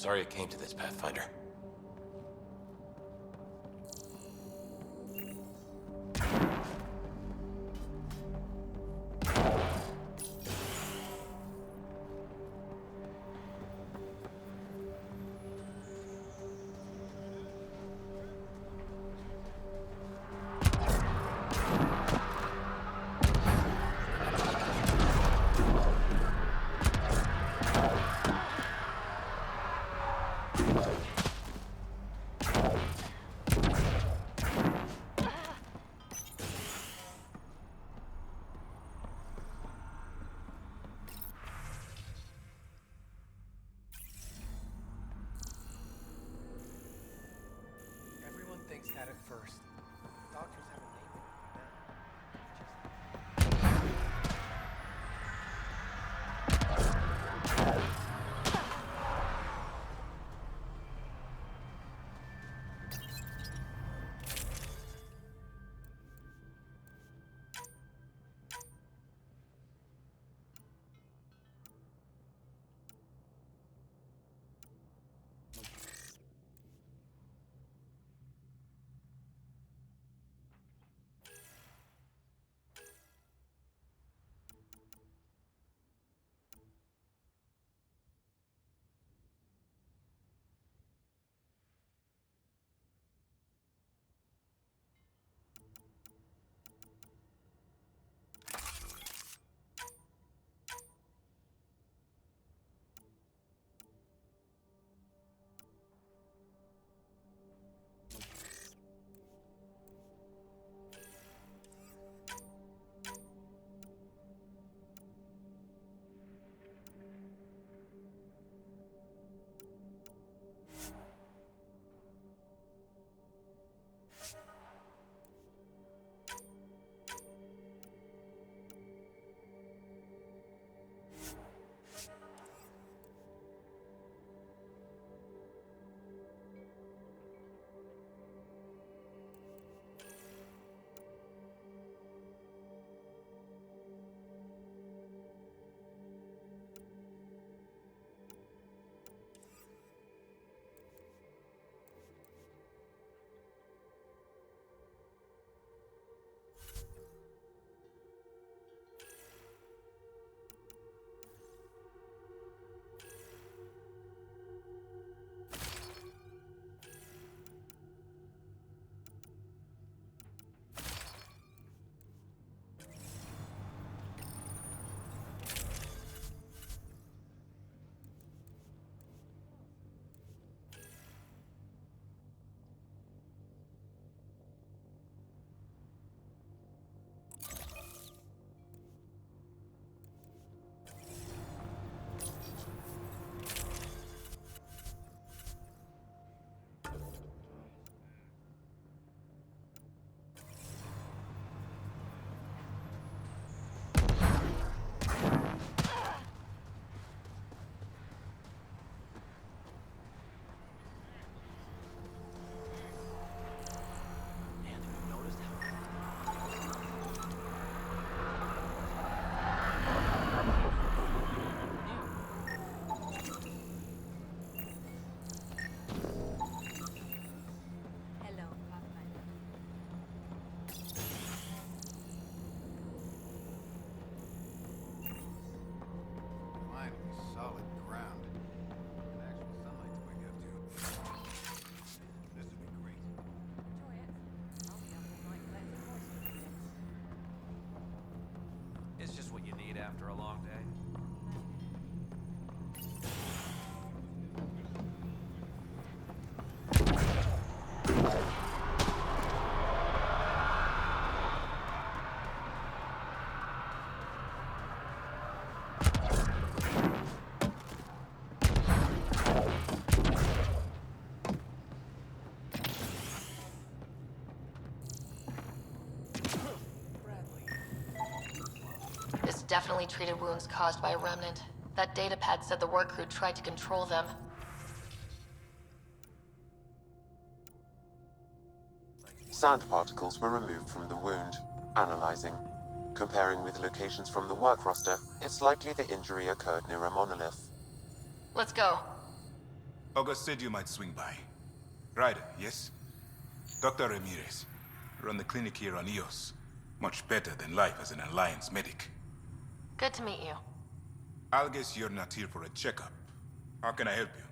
sorry it came to this, Pathfinder. Everyone thinks that at first. Doctors have a name for it now. It's just what you need after a long day. This definitely treated wounds caused by a remnant. That datapad said the work crew tried to control them. Sand particles were removed from the wound. Analyzing. Comparing with locations from the work roster, it's likely the injury occurred near a monolith. Let's go. August said you might swing by. Ryder, yes? Dr. Ramirez. Run the clinic here on Eos. Much better than life as an Alliance medic. Good to meet you. I'll guess you're not here for a checkup. How can I help you?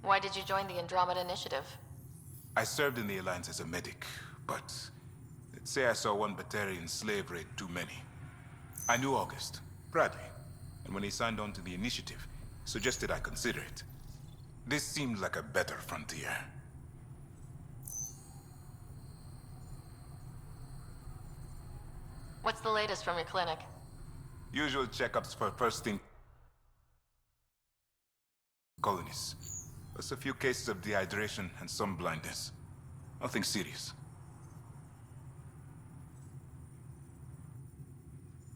Why did you join the Andromeda Initiative? I served in the Alliance as a medic, but let's say I saw one Batarian slave raid too many. I knew August, Bradley, and when he signed on to the initiative, suggested I consider it. This seemed like a better frontier. What's the latest from your clinic? Usual checkups for first-in colonists. Plus a few cases of dehydration and some blindness. Nothing serious.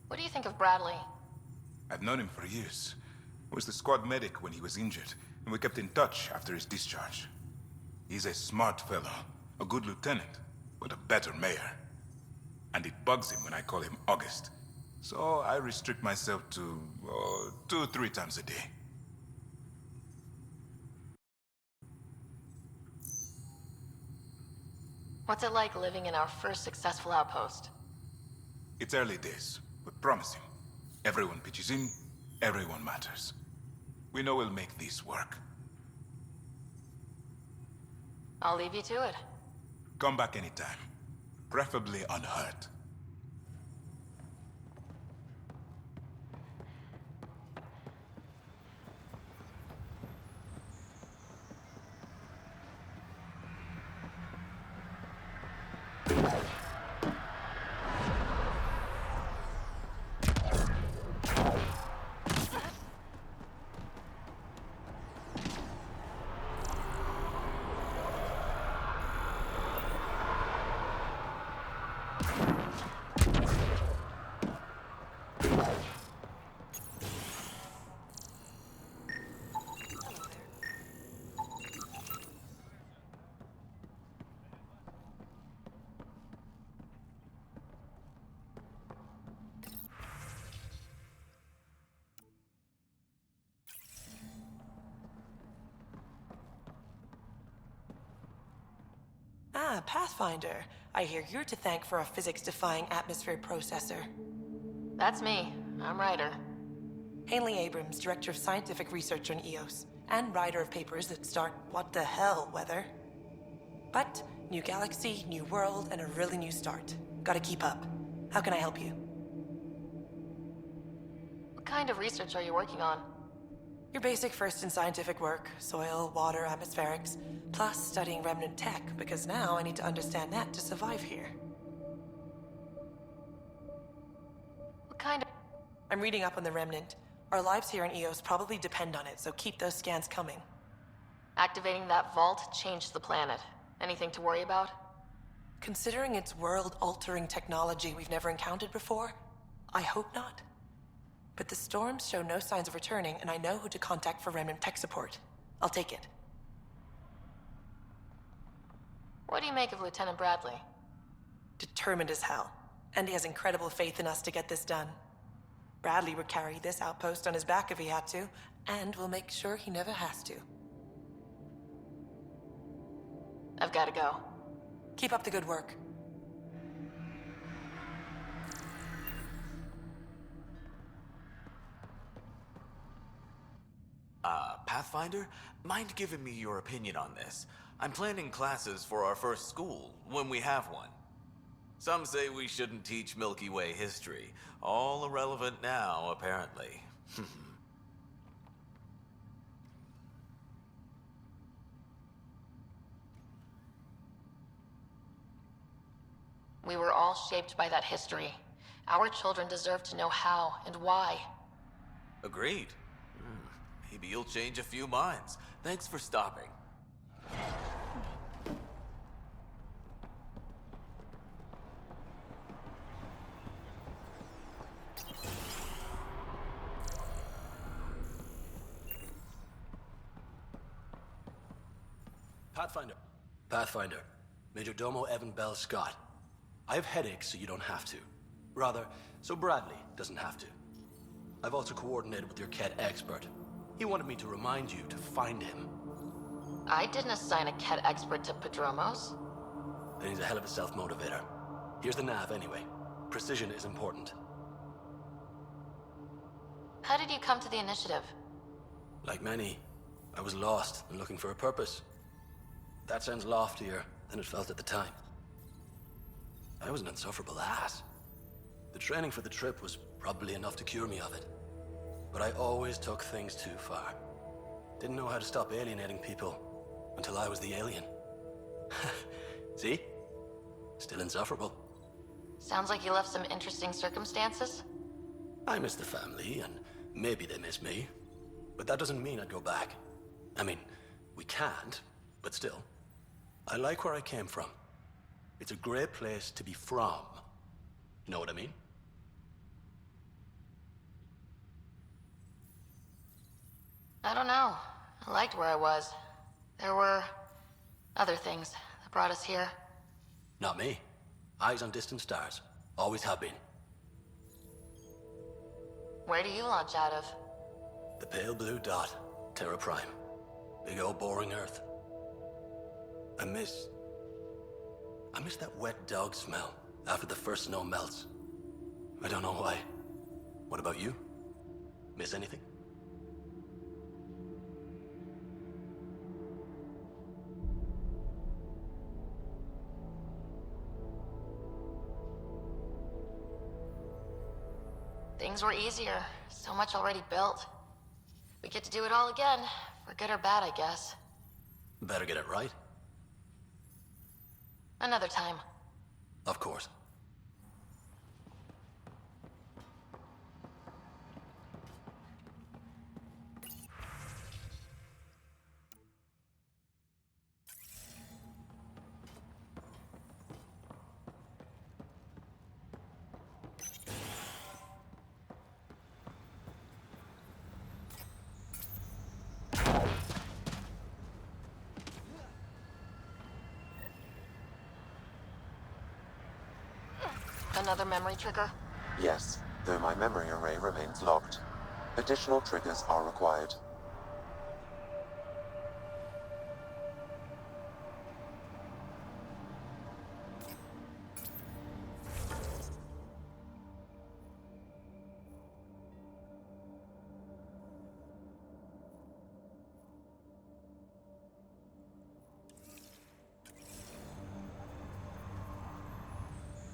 What do you think of Bradley? I've known him for years. I was the squad medic when he was injured, and we kept in touch after his discharge. He's a smart fellow, a good lieutenant, but a better mayor. And it bugs him when I call him August. So I restrict myself to 2-3 times a day. What's it like living in our first successful outpost? It's early days, but promising. Everyone pitches in, everyone matters. We know we'll make this work. I'll leave you to it. Come back anytime. Preferably unhurt. Ah, Pathfinder. I hear you're to thank for a physics-defying atmosphere processor. That's me. I'm Ryder. Hanley Abrams, Director of Scientific Research on EOS, and writer of papers that start what the hell weather. But, new galaxy, new world, and a really new start. Gotta keep up. How can I help you? What kind of research are you working on? Your basic first in scientific work, soil, water, atmospherics, plus studying remnant tech, because now I need to understand that to survive here. What kind of... I'm reading up on the remnant. Our lives here in EOS probably depend on it, so keep those scans coming. Activating that vault changed the planet. Anything to worry about? Considering it's world-altering technology we've never encountered before, I hope not. But the storms show no signs of returning, and I know who to contact for remnant tech support. I'll take it. What do you make of Lieutenant Bradley? Determined as hell. And he has incredible faith in us to get this done. Bradley would carry this outpost on his back if he had to, and we'll make sure he never has to. I've gotta go. Keep up the good work. Pathfinder? Mind giving me your opinion on this? I'm planning classes for our first school, when we have one. Some say we shouldn't teach Milky Way history. All irrelevant now, apparently. We were all shaped by that history. Our children deserve to know how and why. Agreed. Maybe you'll change a few minds. Thanks for stopping. Pathfinder. Major Domo Evan Bell Scott. I have headaches, so you don't have to. Rather, so Bradley doesn't have to. I've also coordinated with your Ket expert. He wanted me to remind you to find him. I didn't assign a Ket expert to Padromos. Then he's a hell of a self-motivator. Here's the nav anyway. Precision is important. How did you come to the initiative? Like many, I was lost and looking for a purpose. That sounds loftier than it felt at the time. I was an insufferable ass. The training for the trip was probably enough to cure me of it. But I always took things too far. Didn't know how to stop alienating people until I was the alien. See? Still insufferable. Sounds like you left some interesting circumstances. I miss the family, and maybe they miss me. But that doesn't mean I'd go back. I mean, we can't, but still. I like where I came from. It's a great place to be from. You know what I mean? I don't know. I liked where I was. There were other things that brought us here. Not me. Eyes on distant stars. Always have been. Where do you launch out of? The pale blue dot. Terra Prime. Big old boring Earth. I miss that wet dog smell after the first snow melts. I don't know why. What about you? Miss anything? Things were easier. So much already built. We get to do it all again. For good or bad, I guess. Better get it right. Another time. Of course. Another memory trigger? Yes, though my memory array remains locked. Additional triggers are required.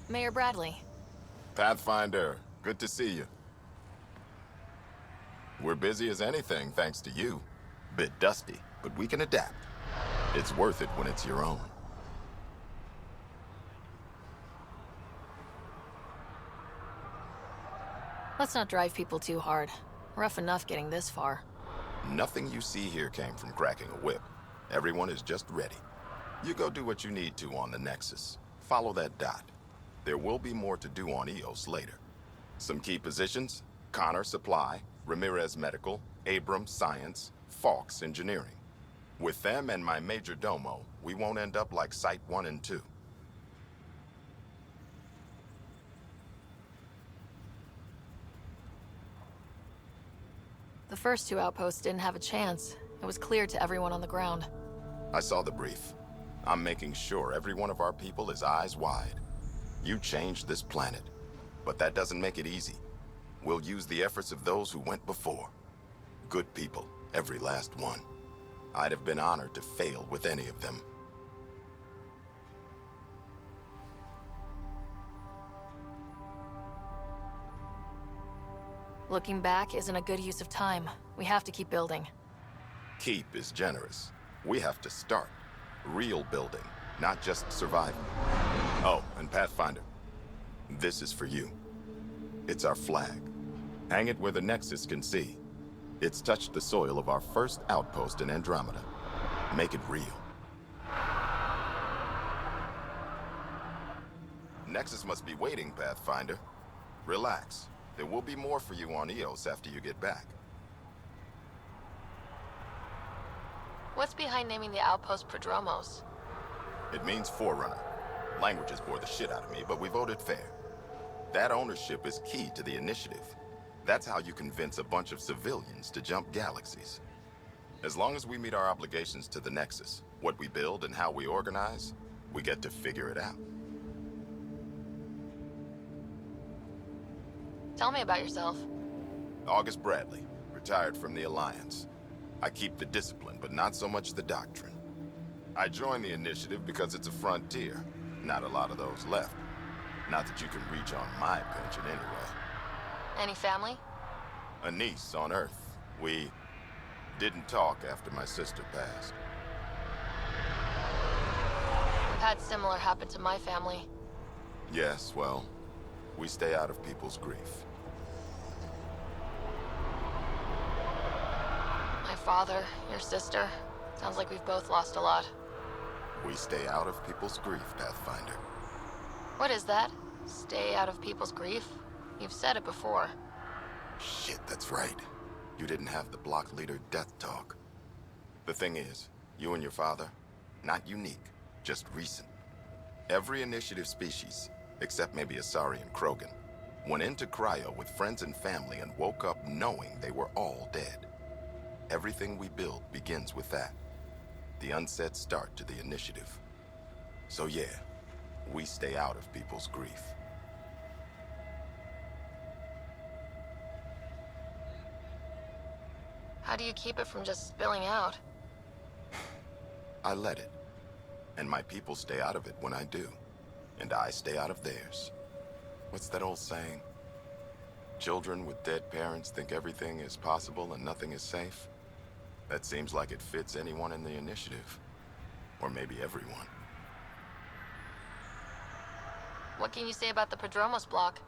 Mayor Bradley. Pathfinder, good to see you. We're busy as anything, thanks to you. Bit dusty, but we can adapt. It's worth it when it's your own. Let's not drive people too hard. Rough enough getting this far. Nothing you see here came from cracking a whip. Everyone is just ready. You go do what you need to on the Nexus. Follow that dot. There will be more to do on EOS later. Some key positions: Connor Supply, Ramirez Medical, Abrams Science, Falks Engineering. With them and my major domo, we won't end up like Site 1 and 2. The first two outposts didn't have a chance. It was clear to everyone on the ground. I saw the brief. I'm making sure every one of our people is eyes wide. You changed this planet, but that doesn't make it easy. We'll use the efforts of those who went before. Good people, every last one. I'd have been honored to fail with any of them. Looking back isn't a good use of time. We have to keep building. Keep is generous. We have to start. Real building, not just survival. Oh, and Pathfinder, this is for you. It's our flag. Hang it where the Nexus can see. It's touched the soil of our first outpost in Andromeda. Make it real. Nexus must be waiting, Pathfinder. Relax. There will be more for you on EOS after you get back. What's behind naming the outpost Prodromos? It means Forerunner. Languages bore the shit out of me, but we voted fair. That ownership is key to the initiative. That's how you convince a bunch of civilians to jump galaxies. As long as we meet our obligations to the Nexus, what we build and how we organize, we get to figure it out. Tell me about yourself. August Bradley, retired from the Alliance. I keep the discipline, but not so much the doctrine. I joined the initiative because it's a frontier. Not a lot of those left. Not that you can reach on my pension anyway. Any family? A niece on Earth. We didn't talk after my sister passed. I've had similar happen to my family. Yes, well, we stay out of people's grief. My father, your sister. Sounds like we've both lost a lot. We stay out of people's grief, Pathfinder. What is that? Stay out of people's grief? You've said it before. Shit, that's right. You didn't have the block leader death talk. The thing is, you and your father, not unique, just recent. Every initiative species, except maybe Asari and Krogan, went into cryo with friends and family and woke up knowing they were all dead. Everything we build begins with that. The unsaid start to the initiative. So yeah, we stay out of people's grief. How do you keep it from just spilling out? I let it. And my people stay out of it when I do. And I stay out of theirs. What's that old saying? Children with dead parents think everything is possible and nothing is safe? That seems like it fits anyone in the initiative. Or maybe everyone. What can you say about the Prodromos block?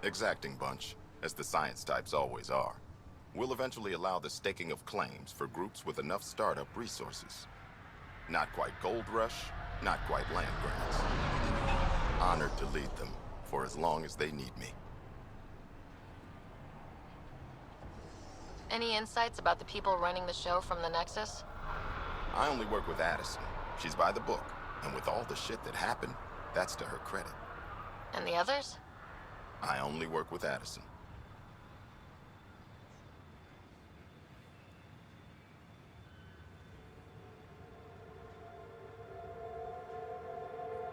Exacting bunch, as the science types always are. We'll eventually allow the staking of claims for groups with enough startup resources. Not quite gold rush, not quite land grants. Honored to lead them for as long as they need me. Any insights about the people running the show from the Nexus? I only work with Addison. She's by the book, and with all the shit that happened, that's to her credit. And the others? I only work with Addison.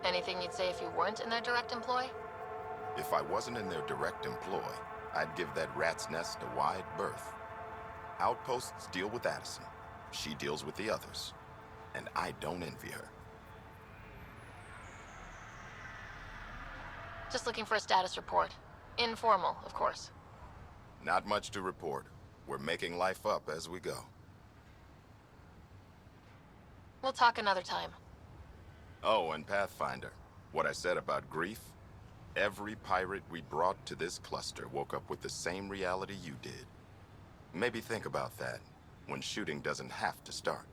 Anything you'd say if you weren't in their direct employ? If I wasn't in their direct employ, I'd give that rat's nest a wide berth. Outposts deal with Addison. She deals with the others. And I don't envy her. Just looking for a status report. Informal, of course. Not much to report. We're making life up as we go. We'll talk another time. Oh, and Pathfinder, what I said about grief? Every pirate we brought to this cluster woke up with the same reality you did. Maybe think about that, when shooting doesn't have to start.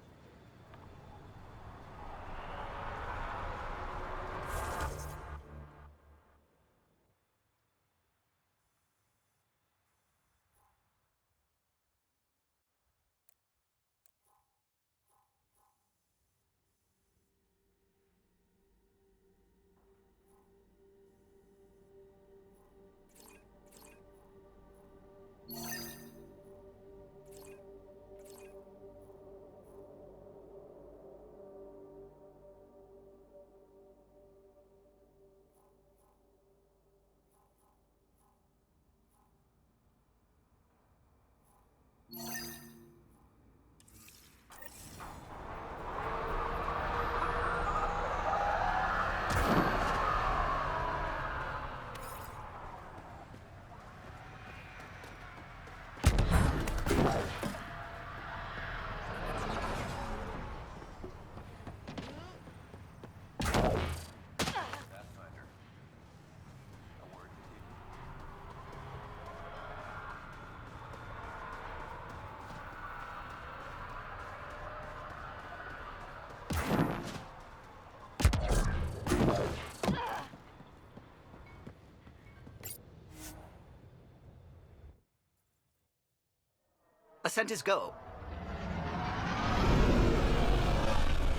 Ascent is go.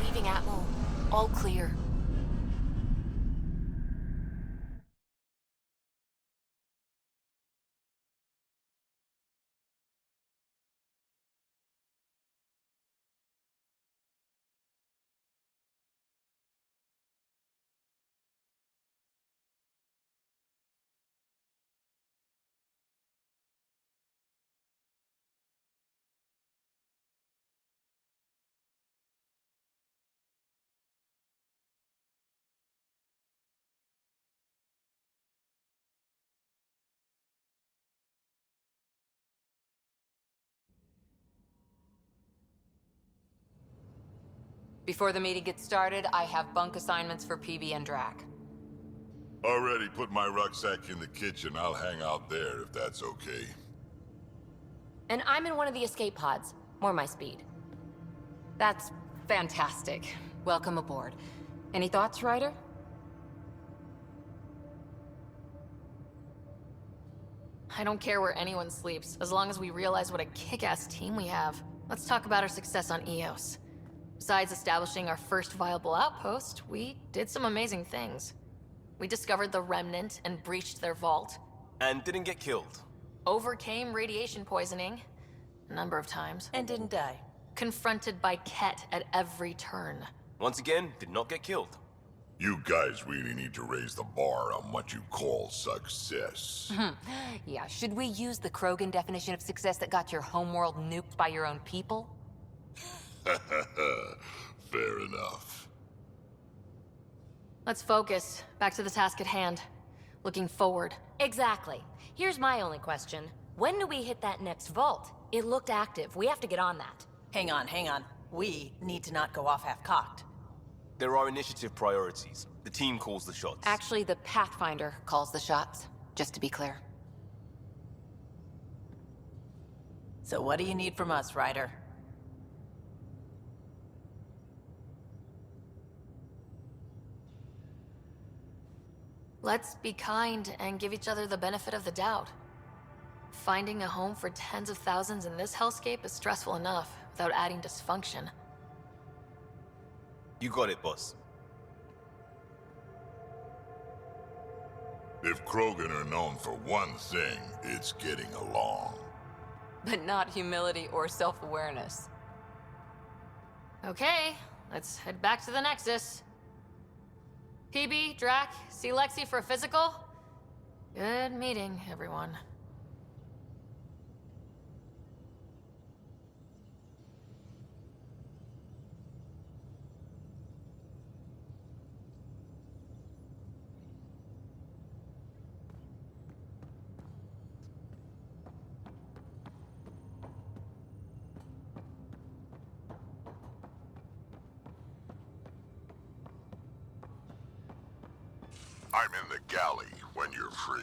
Leaving Atmo. All clear. Before the meeting gets started, I have bunk assignments for PB and Drac. Already put my rucksack in the kitchen. I'll hang out there if that's okay. And I'm in one of the escape pods. More my speed. That's fantastic. Welcome aboard. Any thoughts, Ryder? I don't care where anyone sleeps, as long as we realize what a kick-ass team we have. Let's talk about our success on Eos. Besides establishing our first viable outpost, we did some amazing things. We discovered the Remnant and breached their vault. And didn't get killed. Overcame radiation poisoning a number of times. And didn't die. Confronted by Ket at every turn. Once again, did not get killed. You guys really need to raise the bar on what you call success. Yeah, should we use the Krogan definition of success that got your homeworld nuked by your own people? Fair enough. Let's focus. Back to the task at hand. Looking forward. Exactly. Here's my only question. When do we hit that next vault? It looked active. We have to get on that. Hang on, hang on. We need to not go off half-cocked. There are initiative priorities. The team calls the shots. Actually, the Pathfinder calls the shots, just to be clear. So what do you need from us, Ryder? Let's be kind and give each other the benefit of the doubt. Finding a home for tens of thousands in this hellscape is stressful enough, without adding dysfunction. You got it, boss. If Krogan are known for one thing, it's getting along. But not humility or self-awareness. Okay, let's head back to the Nexus. PB, Drac, see Lexi for a physical? Good meeting, everyone. I'm in the galley when you're free.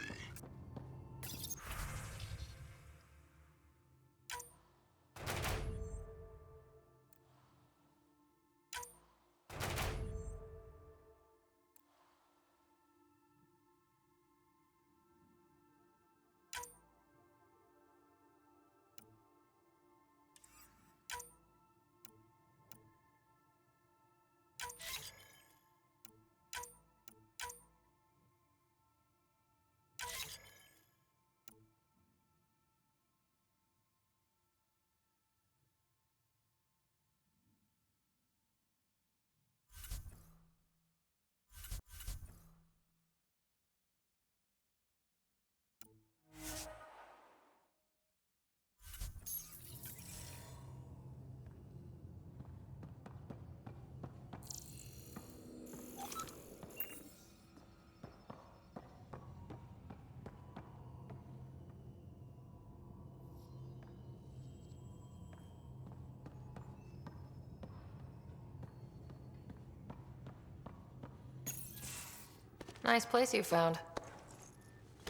Nice place you found.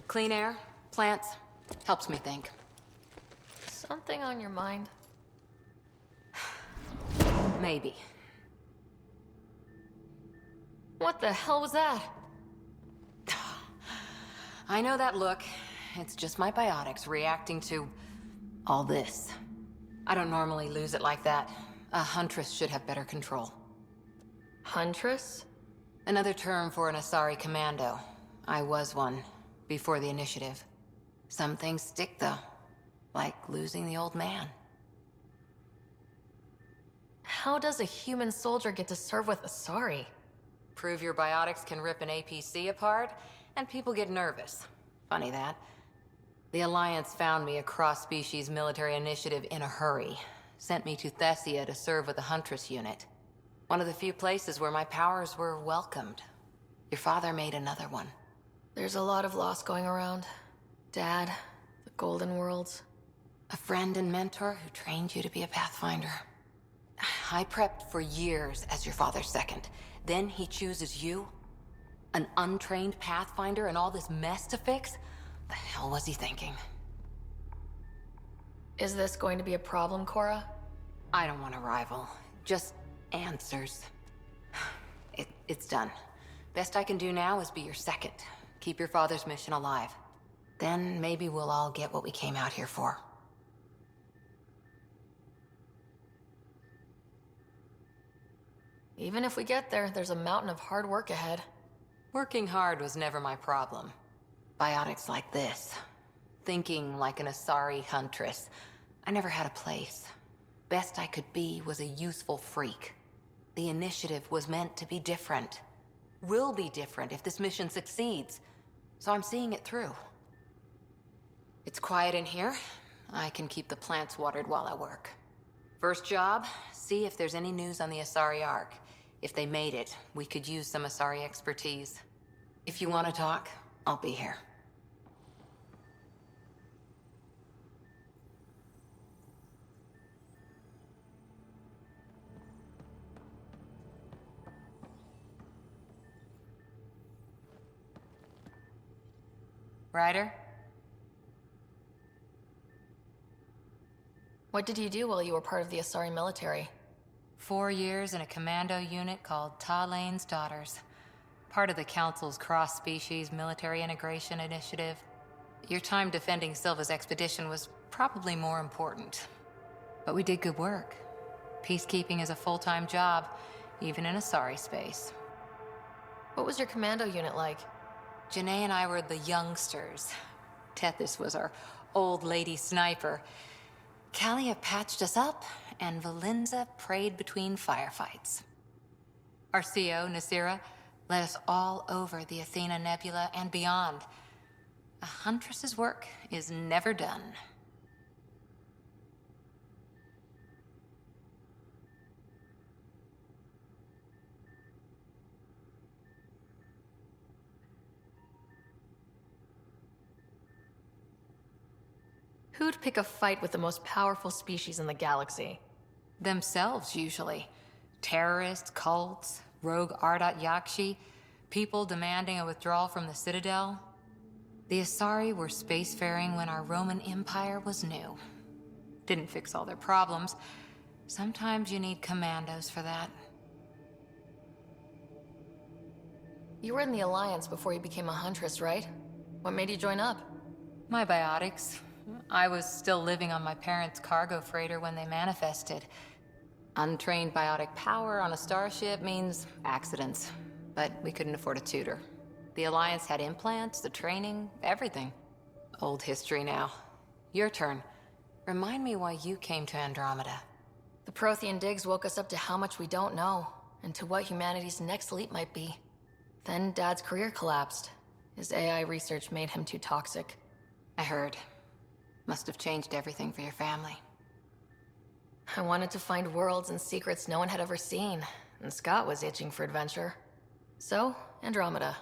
Clean air, plants, helps me think. Something on your mind? Maybe. What the hell was that? I know that look. It's just my biotics reacting to all this. I don't normally lose it like that. A huntress should have better control. Huntress? Another term for an Asari commando. I was one, before the initiative. Some things stick, though. Like losing the old man. How does a human soldier get to serve with Asari? Prove your biotics can rip an APC apart, and people get nervous. Funny that. The Alliance found me a cross-species military initiative in a hurry. Sent me to Thessia to serve with the Huntress unit. One of the few places where my powers were welcomed. Your father made another one. There's a lot of loss going around. Dad, the Golden Worlds. A friend and mentor who trained you to be a Pathfinder. I prepped for years as your father's second. Then he chooses you? An untrained Pathfinder and all this mess to fix? The hell was he thinking? Is this going to be a problem, Cora? I don't want a rival. Just answers. It's done. Best I can do now is be your second. Keep your father's mission alive. Then maybe we'll all get what we came out here for. Even if we get there, there's a mountain of hard work ahead. Working hard was never my problem. Biotics like this. Thinking like an Asari huntress. I never had a place. Best I could be was a useful freak. The initiative was meant to be different. Will be different if this mission succeeds. So I'm seeing it through. It's quiet in here. I can keep the plants watered while I work. First job, see if there's any news on the Asari Ark. If they made it, we could use some Asari expertise. If you want to talk, I'll be here. Ryder? What did you do while you were part of the Asari military? 4 years in a commando unit called Talane's Daughters. Part of the Council's cross-species military integration initiative. Your time defending Silva's expedition was probably more important. But we did good work. Peacekeeping is a full-time job, even in Asari space. What was your commando unit like? Janae and I were the youngsters. Tethys was our old lady sniper. Kalia patched us up, and Valenza prayed between firefights. Our CO, Nasira, led us all over the Athena Nebula and beyond. A huntress's work is never done. Who'd pick a fight with the most powerful species in the galaxy? Themselves, usually. Terrorists, cults, rogue Ardat Yakshi, people demanding a withdrawal from the Citadel. The Asari were spacefaring when our Roman Empire was new. Didn't fix all their problems. Sometimes you need commandos for that. You were in the Alliance before you became a huntress, right? What made you join up? My biotics. I was still living on my parents' cargo freighter when they manifested. Untrained biotic power on a starship means accidents, but we couldn't afford a tutor. The Alliance had implants, the training, everything. Old history now. Your turn. Remind me why you came to Andromeda. The Prothean digs woke us up to how much we don't know, and to what humanity's next leap might be. Then Dad's career collapsed. His AI research made him too toxic. I heard. Must have changed everything for your family. I wanted to find worlds and secrets no one had ever seen, and Scott was itching for adventure. So, Andromeda.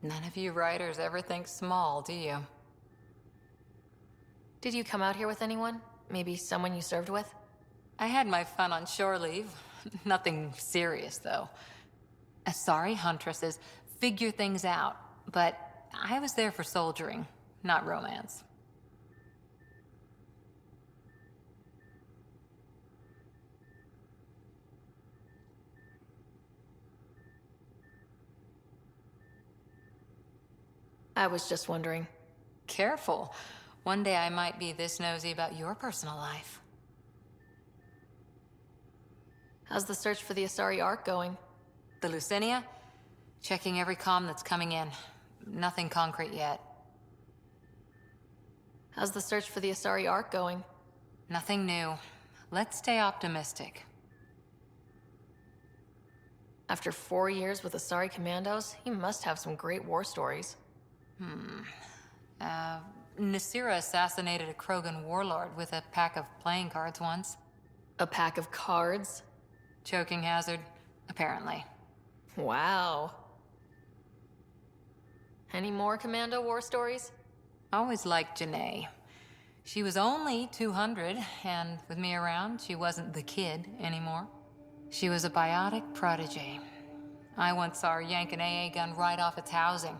None of you writers ever think small, do you? Did you come out here with anyone? Maybe someone you served with? I had my fun on shore leave. Nothing serious, though. Asari huntresses figure things out, but I was there for soldiering, not romance. I was just wondering. Careful. One day I might be this nosy about your personal life. How's the search for the Asari Ark going? The Lucinia? Checking every comm that's coming in. Nothing concrete yet. How's the search for the Asari Ark going? Nothing new. Let's stay optimistic. After 4 years with Asari commandos, he must have some great war stories. Nasira assassinated a Krogan warlord with a pack of playing cards once. A pack of cards? Choking hazard, apparently. Wow. Any more commando war stories? Always liked Janae. She was only 200, and with me around, she wasn't the kid anymore. She was a biotic prodigy. I once saw her yank an AA gun right off its housing.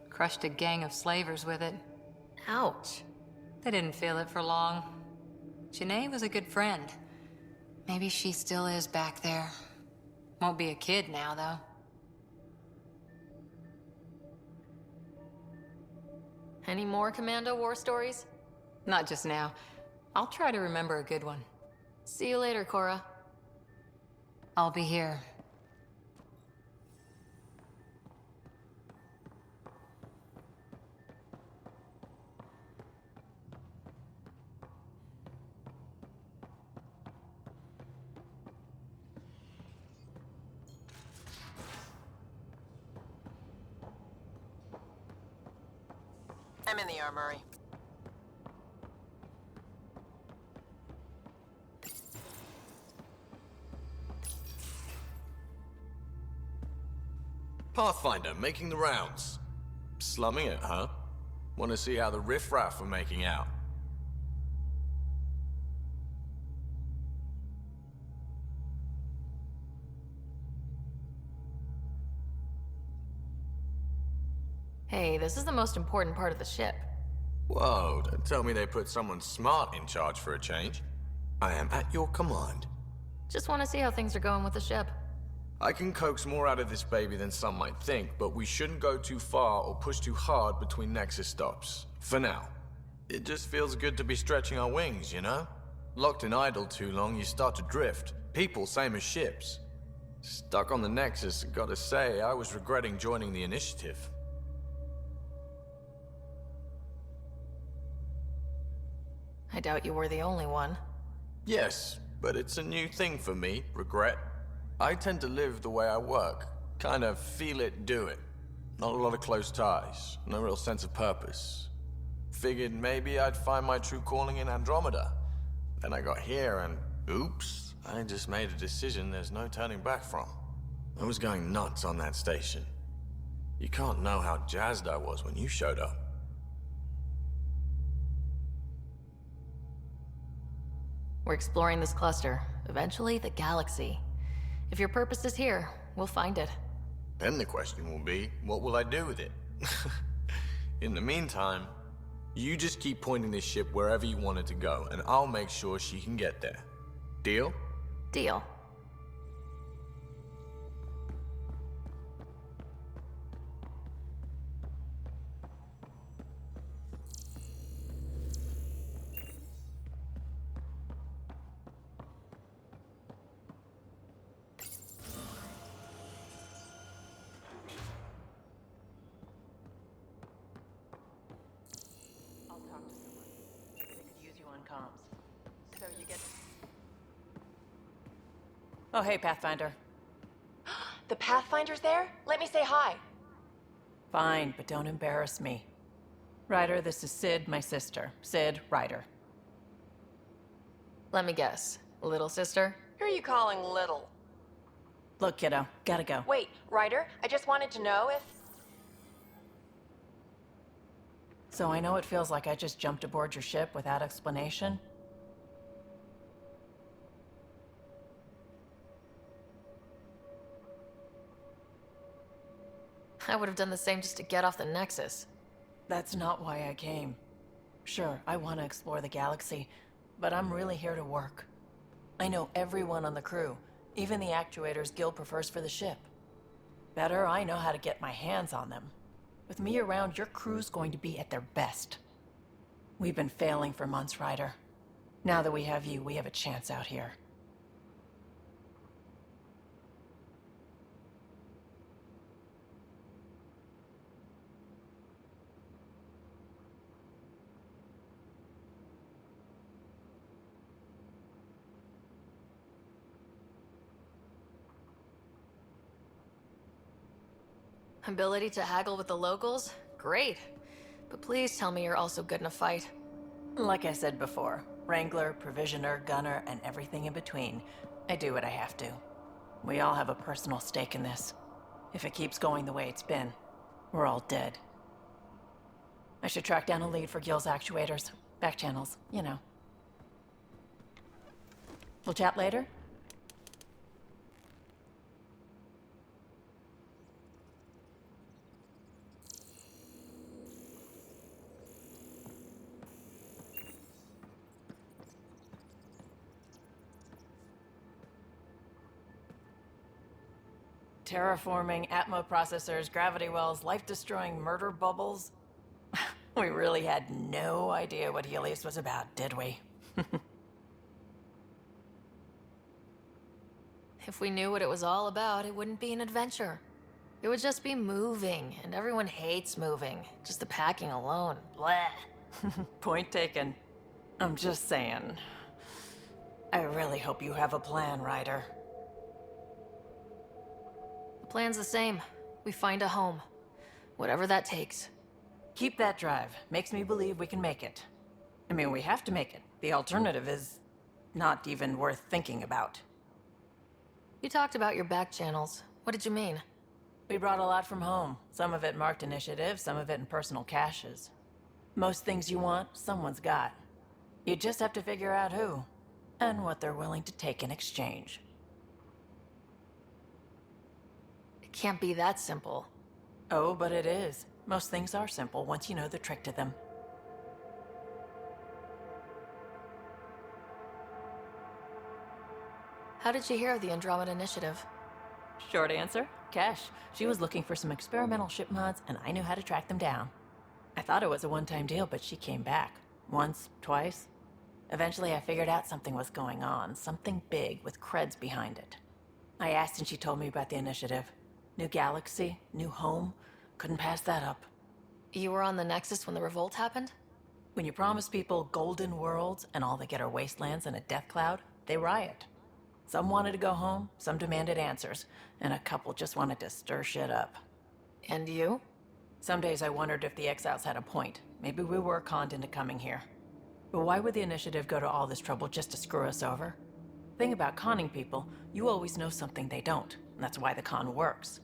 Crushed a gang of slavers with it. Ouch. They didn't feel it for long. Janae was a good friend. Maybe she still is back there. Won't be a kid now, though. Any more Commando war stories? Not just now. I'll try to remember a good one. See you later, Cora. I'll be here. I'm in the armory. Pathfinder, making the rounds. Slumming it, huh? Want to see how the riffraff are making out? Hey, this is the most important part of the ship. Whoa, don't tell me they put someone smart in charge for a change. I am at your command. Just want to see how things are going with the ship. I can coax more out of this baby than some might think, but we shouldn't go too far or push too hard between Nexus stops. For now. It just feels good to be stretching our wings, you know? Locked and idle too long, you start to drift. People, same as ships. Stuck on the Nexus, gotta say, I was regretting joining the Initiative. I doubt you were the only one. Yes, but it's a new thing for me, regret. I tend to live the way I work. Kind of feel it, do it. Not a lot of close ties, no real sense of purpose. Figured maybe I'd find my true calling in Andromeda. Then I got here and, oops, I just made a decision there's no turning back from. I was going nuts on that station. You can't know how jazzed I was when you showed up. We're exploring this cluster, eventually the galaxy. If your purpose is here, we'll find it. Then the question will be, what will I do with it? In the meantime, you just keep pointing this ship wherever you want it to go, and I'll make sure she can get there. Deal? Deal. So you get... Oh, hey, Pathfinder. The Pathfinder's there? Let me say hi. Fine, but don't embarrass me. Ryder, this is Sid, my sister. Sid, Ryder. Let me guess. Little sister? Who are you calling little? Look, kiddo, gotta go. Wait, Ryder, I just wanted to know if... So I know it feels like I just jumped aboard your ship without explanation. I would have done the same just to get off the Nexus. That's not why I came. Sure, I want to explore the galaxy, but I'm really here to work. I know everyone on the crew, even the actuators Guild prefers for the ship. Better, I know how to get my hands on them. With me around, your crew's going to be at their best. We've been failing for months, Ryder. Now that we have you, we have a chance out here. Ability to haggle with the locals? Great. But please tell me you're also good in a fight. Like I said before, Wrangler, Provisioner, Gunner, and everything in between. I do what I have to. We all have a personal stake in this. If it keeps going the way it's been, we're all dead. I should track down a lead for Gil's actuators. Back channels, you know. We'll chat later? Terraforming, Atmo processors, gravity wells, life-destroying murder bubbles. We really had no idea what Helios was about, did we? If we knew what it was all about, it wouldn't be an adventure. It would just be moving, and everyone hates moving. Just the packing alone. Bleh. Point taken. I'm just saying. I really hope you have a plan, Ryder. The plan's the same. We find a home. Whatever that takes. Keep that drive. Makes me believe we can make it. I mean, we have to make it. The alternative is not even worth thinking about. You talked about your back channels. What did you mean? We brought a lot from home. Some of it marked initiative, some of it in personal caches. Most things you want, someone's got. You just have to figure out who, and what they're willing to take in exchange. It can't be that simple. Oh, but it is. Most things are simple once you know the trick to them. How did you hear of the Andromeda Initiative? Short answer, Cash. She was looking for some experimental ship mods, and I knew how to track them down. I thought it was a one-time deal, but she came back. Once, twice. Eventually, I figured out something was going on. Something big with creds behind it. I asked and she told me about the initiative. New galaxy, new home. Couldn't pass that up. You were on the Nexus when the revolt happened? When you promise people golden worlds and all they get are wastelands and a death cloud, they riot. Some wanted to go home, some demanded answers, and a couple just wanted to stir shit up. And you? Some days I wondered if the exiles had a point. Maybe we were conned into coming here. But why would the initiative go to all this trouble just to screw us over? Thing about conning people, you always know something they don't, and that's why the con works.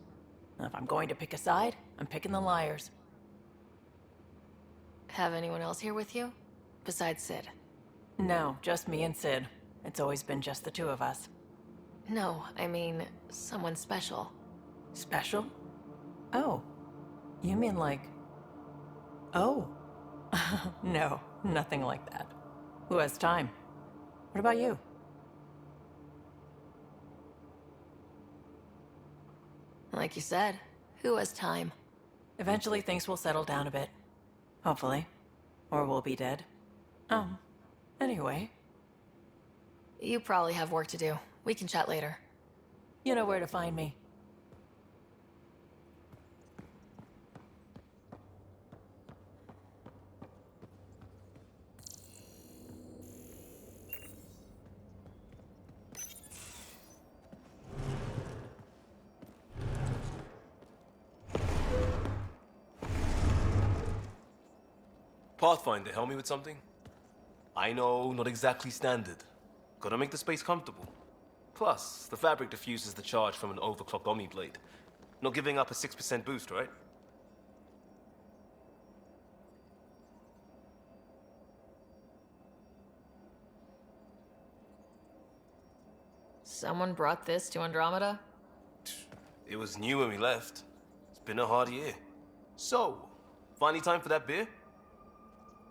And if I'm going to pick a side, I'm picking the liars. Have anyone else here with you? Besides Sid? No, just me and Sid. It's always been just the two of us. No, I mean, someone special. Special? Oh. You mean like... Oh. No, nothing like that. Who has time? What about you? Like you said, who has time? Eventually things will settle down a bit. Hopefully. Or we'll be dead. Anyway. You probably have work to do. We can chat later. You know where to find me. Pathfinder, help me with something? I know, not exactly standard. Gotta make the space comfortable. Plus, the fabric diffuses the charge from an overclocked Omni Blade. Not giving up a 6% boost, right? Someone brought this to Andromeda? It was new when we left. It's been a hard year. So, finally time for that beer?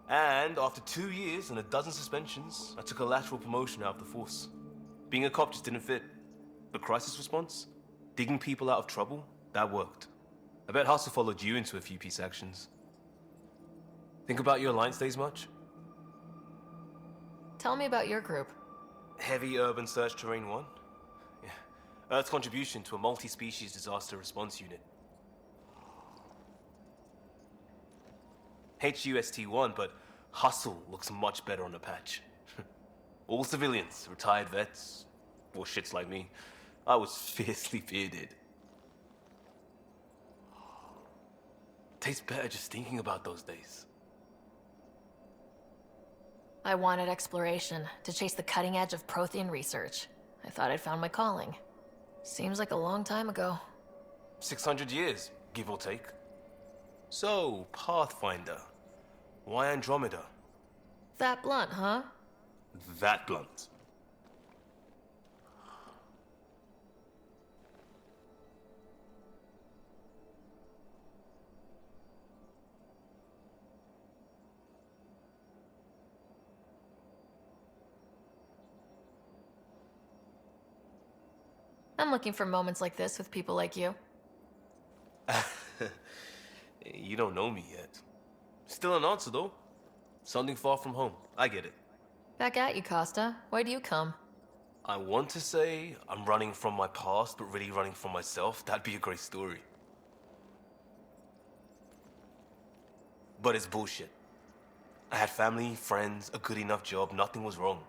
And after 2 years and a dozen suspensions, I took a lateral promotion out of the force. Being a cop just didn't fit. But crisis response? Digging people out of trouble? That worked. I bet Hustle followed you into a few peace actions. Think about your Alliance days much? Tell me about your group. Heavy Urban Search Terrain 1? Yeah. Earth's contribution to a multi-species disaster response unit. HUST-1, but Hustle looks much better on the patch. All civilians, retired vets, or shits like me. I was fiercely bearded. Tastes better just thinking about those days. I wanted exploration, to chase the cutting edge of Prothean research. I thought I'd found my calling. Seems like a long time ago. 600 years, give or take. So, Pathfinder. Why Andromeda? That blunt, huh? That blunt. I'm looking for moments like this with people like you. You don't know me yet. Still an answer, though. Something far from home. I get it. Back at you, Costa. Why do you come? I want to say I'm running from my past, but really running from myself. That'd be a great story. But it's bullshit. I had family, friends, a good enough job, nothing was wrong.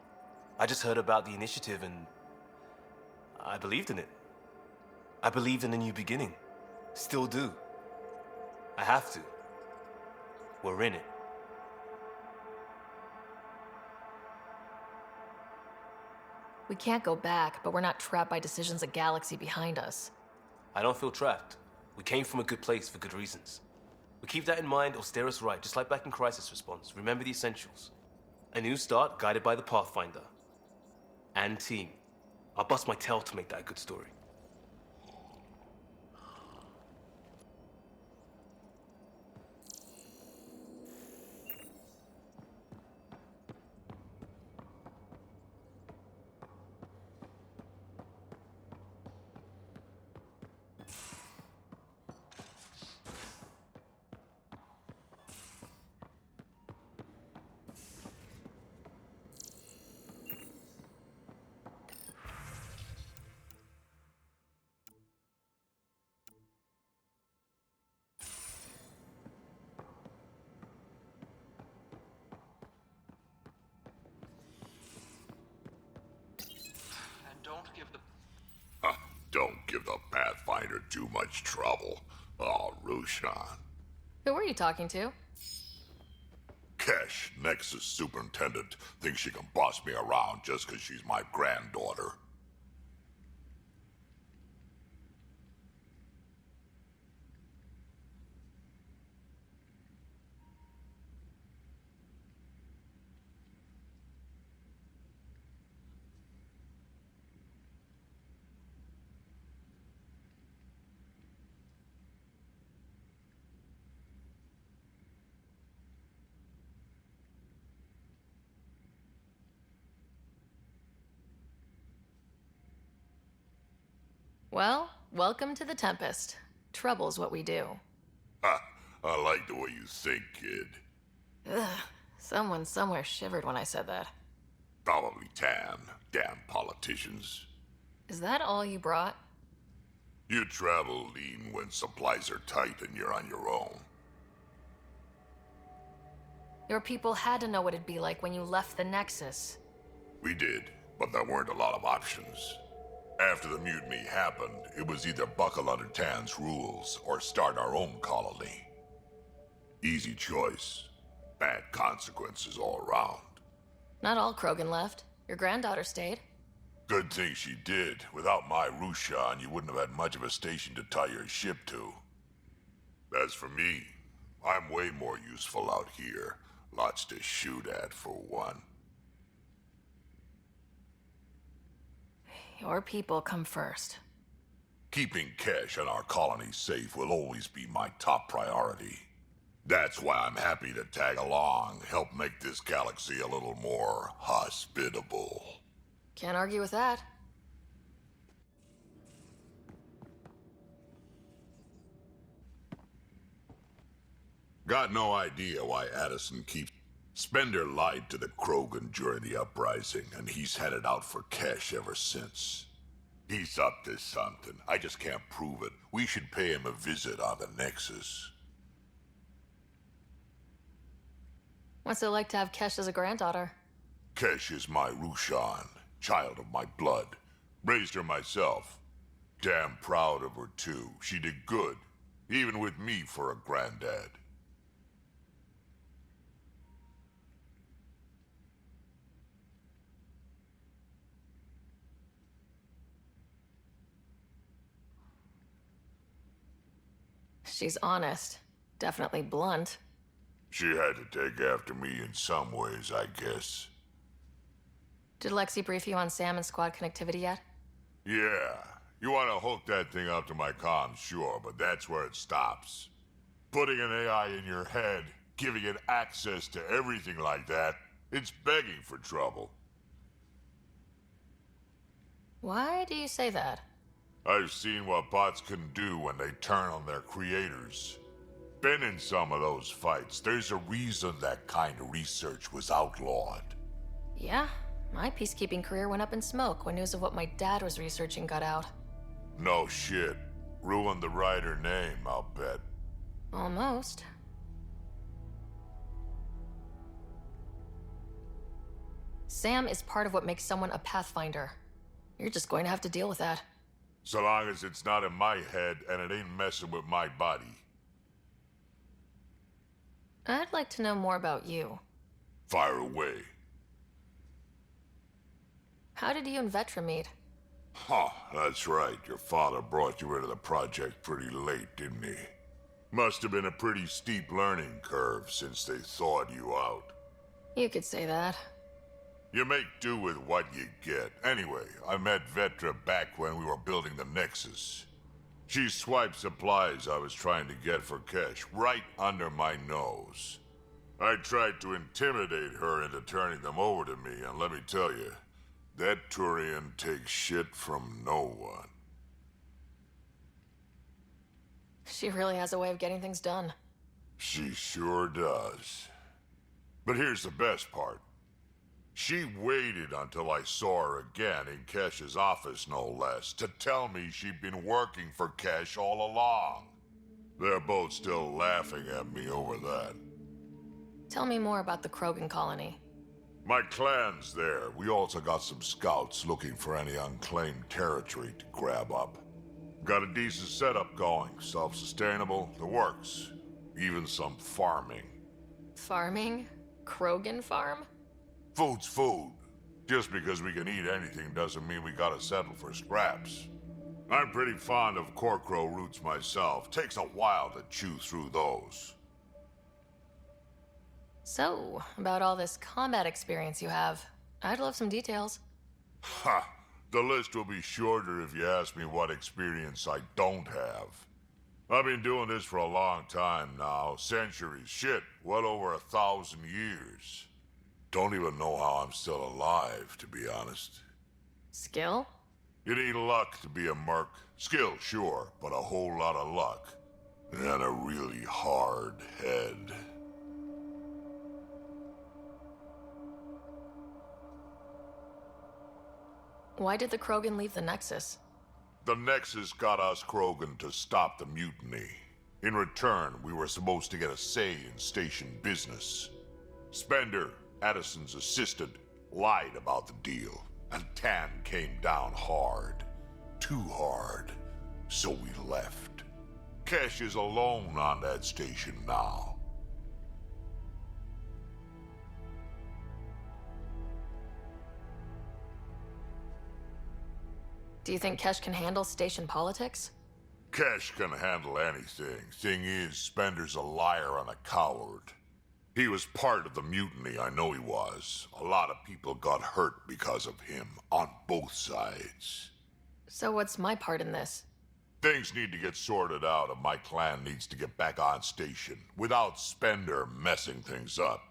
I just heard about the initiative and I believed in it. I believed in a new beginning. Still do. I have to. We're in it. We can't go back, but we're not trapped by decisions a galaxy behind us. I don't feel trapped. We came from a good place for good reasons. We keep that in mind or steer us right, just like back in Crisis Response. Remember the essentials. A new start guided by the Pathfinder. And team. I'll bust my tail to make that a good story. Don't give the Pathfinder too much trouble. Oh, Rushan. Who were you talking to? Kesh, Nexus Superintendent, thinks she can boss me around just because she's my granddaughter. Well, welcome to the Tempest. Trouble's what we do. Ha! I like the way you think, kid. Ugh. Someone somewhere shivered when I said that. Probably Tan. Damn politicians. Is that all you brought? You travel lean when supplies are tight and you're on your own. Your people had to know what it'd be like when you left the Nexus. We did, but there weren't a lot of options. After the mutiny happened, it was either buckle under Tan's rules or start our own colony. Easy choice. Bad consequences all around. Not all Krogan left. Your granddaughter stayed. Good thing she did. Without my Rushan, you wouldn't have had much of a station to tie your ship to. As for me, I'm way more useful out here. Lots to shoot at, for one. Your people come first. Keeping Kesh and our colony safe will always be my top priority. That's why I'm happy to tag along, help make this galaxy a little more hospitable. Can't argue with that. Got no idea why Addison keeps... Spender lied to the Krogan during the uprising, and he's headed out for Kesh ever since. He's up to something. I just can't prove it. We should pay him a visit on the Nexus. What's it like to have Kesh as a granddaughter? Kesh is my Rushan, child of my blood. Raised her myself. Damn proud of her, too. She did good, even with me for a granddad. She's honest. Definitely blunt. She had to take after me in some ways, I guess. Did Lexi brief you on Sam and squad connectivity yet? Yeah. You want to hook that thing up to my comms, sure, but that's where it stops. Putting an AI in your head, giving it access to everything like that, it's begging for trouble. Why do you say that? I've seen what bots can do when they turn on their creators. Been in some of those fights. There's a reason that kind of research was outlawed. Yeah, my peacekeeping career went up in smoke when news of what my dad was researching got out. No shit. Ruined the writer name, I'll bet. Almost. Sam is part of what makes someone a Pathfinder. You're just going to have to deal with that. So long as it's not in my head and it ain't messing with my body. I'd like to know more about you. Fire away. How did you and Vetra meet? Huh, that's right. Your father brought you into the project pretty late, didn't he? Must have been a pretty steep learning curve since they thawed you out. You could say that. You make do with what you get. Anyway, I met Vetra back when we were building the Nexus. She swiped supplies I was trying to get for Kesh right under my nose. I tried to intimidate her into turning them over to me, and let me tell you, that Turian takes shit from no one. She really has a way of getting things done. She sure does. But here's the best part. She waited until I saw her again in Kesh's office, no less, to tell me she'd been working for Kesh all along. They're both still laughing at me over that. Tell me more about the Krogan colony. My clan's there. We also got some scouts looking for any unclaimed territory to grab up. Got a decent setup going, self-sustainable, the works. Even some farming. Farming? Krogan farm? Food's food. Just because we can eat anything doesn't mean we gotta settle for scraps. I'm pretty fond of Corcrow roots myself. Takes a while to chew through those. So, about all this combat experience you have, I'd love some details. Ha! The list will be shorter if you ask me what experience I don't have. I've been doing this for a long time now. Centuries. Shit, well over 1,000 years. Don't even know how I'm still alive, to be honest. Skill? You need luck to be a merc. Skill, sure, but a whole lot of luck. And a really hard head. Why did the Krogan leave the Nexus? The Nexus got us Krogan to stop the mutiny. In return, we were supposed to get a say in station business. Spender, Addison's assistant, lied about the deal, and Tan came down hard. Too hard. So we left. Kesh is alone on that station now. Do you think Kesh can handle station politics? Kesh can handle anything. Thing is, Spender's a liar and a coward. He was part of the mutiny, I know he was. A lot of people got hurt because of him, on both sides. So what's my part in this? Things need to get sorted out and my clan needs to get back on station, without Spender messing things up.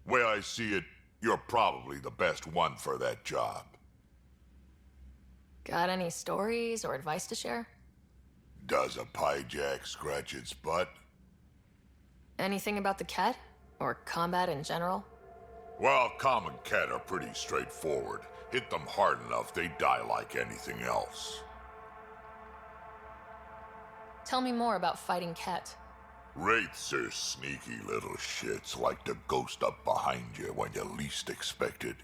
Way I see it, you're probably the best one for that job. Got any stories or advice to share? Does a piejack scratch its butt? Anything about the Ket? Or combat in general? Well, common Ket are pretty straightforward. Hit them hard enough, they die like anything else. Tell me more about fighting Ket. Wraiths are sneaky little shits, like to ghost up behind you when you least expect it.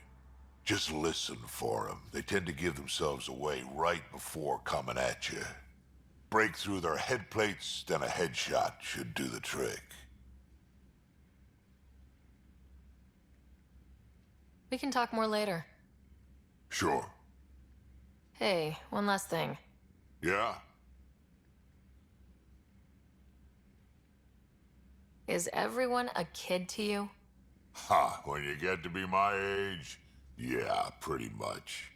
Just listen for them. They tend to give themselves away right before coming at you. Break through their head plates, then a headshot should do the trick. We can talk more later. Sure. Hey, one last thing. Yeah? Is everyone a kid to you? Ha, when you get to be my age, yeah, pretty much.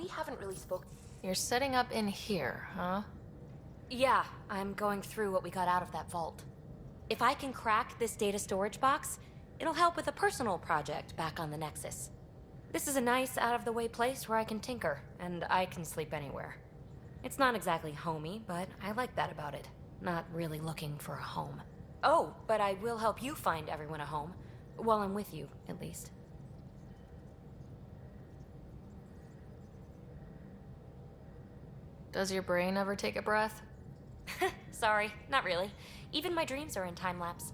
we haven't really spoken. You're setting up in here, huh? Yeah, I'm going through what we got out of that vault. If I can crack this data storage box, it'll help with a personal project back on the Nexus. This is a nice, out-of-the-way place where I can tinker, and I can sleep anywhere. It's not exactly homey, but I like that about it. Not really looking for a home. Oh, but I will help you find everyone a home. While I'm with you, at least. Does your brain ever take a breath? Sorry, not really. Even my dreams are in time-lapse.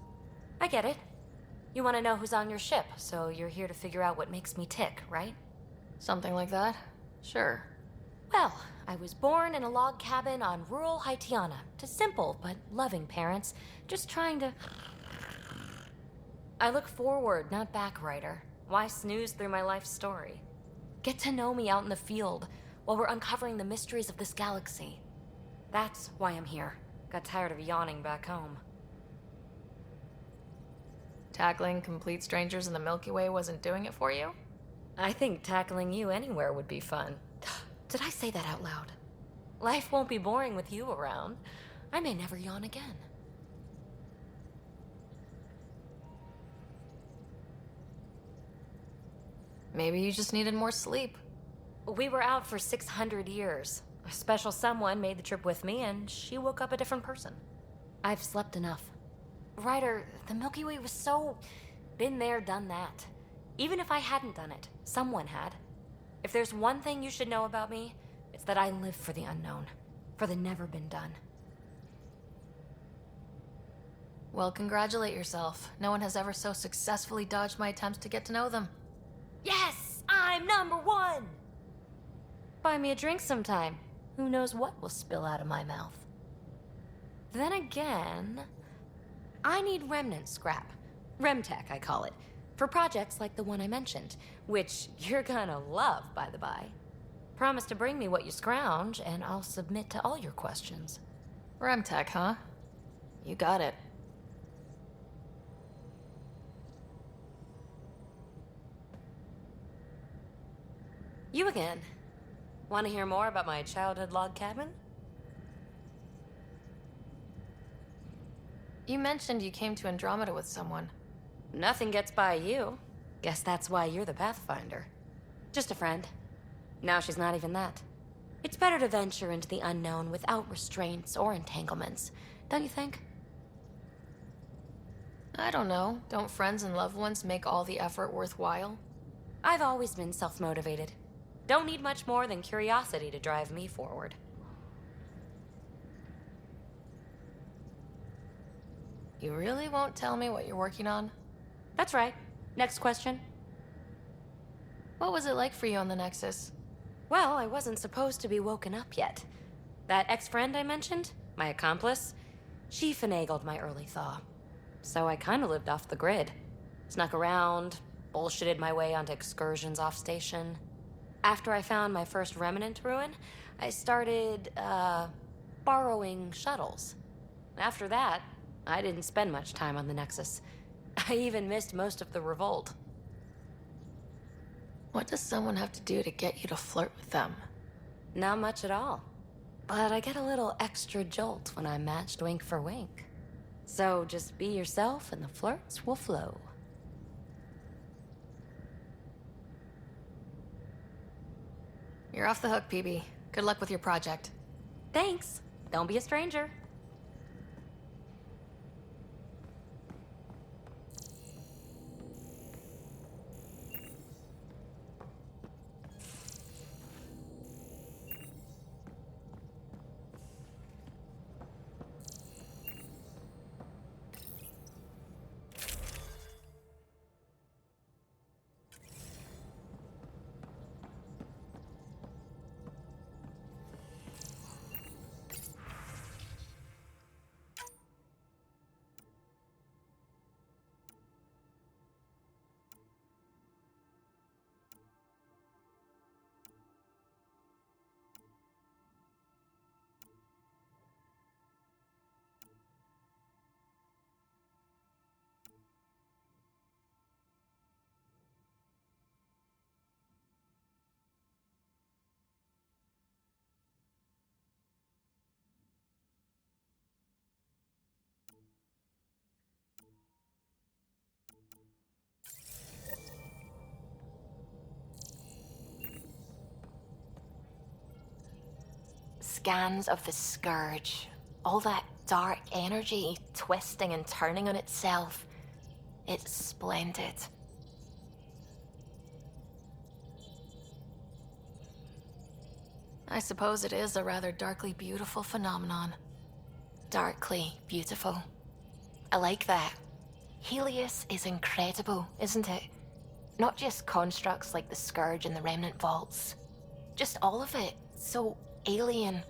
I get it. You want to know who's on your ship, so you're here to figure out what makes me tick, right? Something like that? Sure. Well, I was born in a log cabin on rural Haitiana to simple but loving parents, just trying to... I look forward, not back, Ryder. Why snooze through my life story? Get to know me out in the field while we're uncovering the mysteries of this galaxy. That's why I'm here. Got tired of yawning back home. Tackling complete strangers in the Milky Way wasn't doing it for you? I think tackling you anywhere would be fun. Did I say that out loud? Life won't be boring with you around. I may never yawn again. Maybe you just needed more sleep. We were out for 600 years. A special someone made the trip with me, and she woke up a different person. I've slept enough. Ryder, the Milky Way was so... been there, done that. Even if I hadn't done it, someone had. If there's one thing you should know about me, it's that I live for the unknown. For the never been done. Well, congratulate yourself. No one has ever so successfully dodged my attempts to get to know them. Yes! I'm #1! Buy me a drink sometime. Who knows what will spill out of my mouth. Then again... I need remnant scrap. Remtech, I call it. For projects like the one I mentioned. Which you're gonna love, by the by. Promise to bring me what you scrounge, and I'll submit to all your questions. Remtech, huh? You got it. You again. Want to hear more about my childhood log cabin? You mentioned you came to Andromeda with someone. Nothing gets by you. Guess that's why you're the Pathfinder. Just a friend. Now she's not even that. It's better to venture into the unknown without restraints or entanglements, don't you think? I don't know. Don't friends and loved ones make all the effort worthwhile? I've always been self-motivated. Don't need much more than curiosity to drive me forward. You really won't tell me what you're working on? That's right. Next question. What was it like for you on the Nexus? Well, I wasn't supposed to be woken up yet. That ex-friend I mentioned, my accomplice, she finagled my early thaw. So I kind of lived off the grid. Snuck around, bullshitted my way onto excursions off station. After I found my first remnant ruin, I started, borrowing shuttles. After that, I didn't spend much time on the Nexus. I even missed most of the revolt. What does someone have to do to get you to flirt with them? Not much at all. But I get a little extra jolt when I'm matched wink for wink. So just be yourself and the flirts will flow. You're off the hook, PB. Good luck with your project. Thanks. Don't be a stranger. scans of the Scourge, all that dark energy twisting and turning on itself, it's splendid. I suppose it is a rather darkly beautiful phenomenon. Darkly beautiful. I like that. Helios is incredible, isn't it? Not just constructs like the Scourge and the Remnant Vaults. Just all of it. So alien.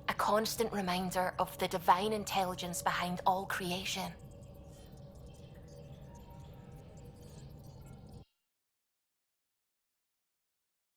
A constant reminder of the divine intelligence behind all creation.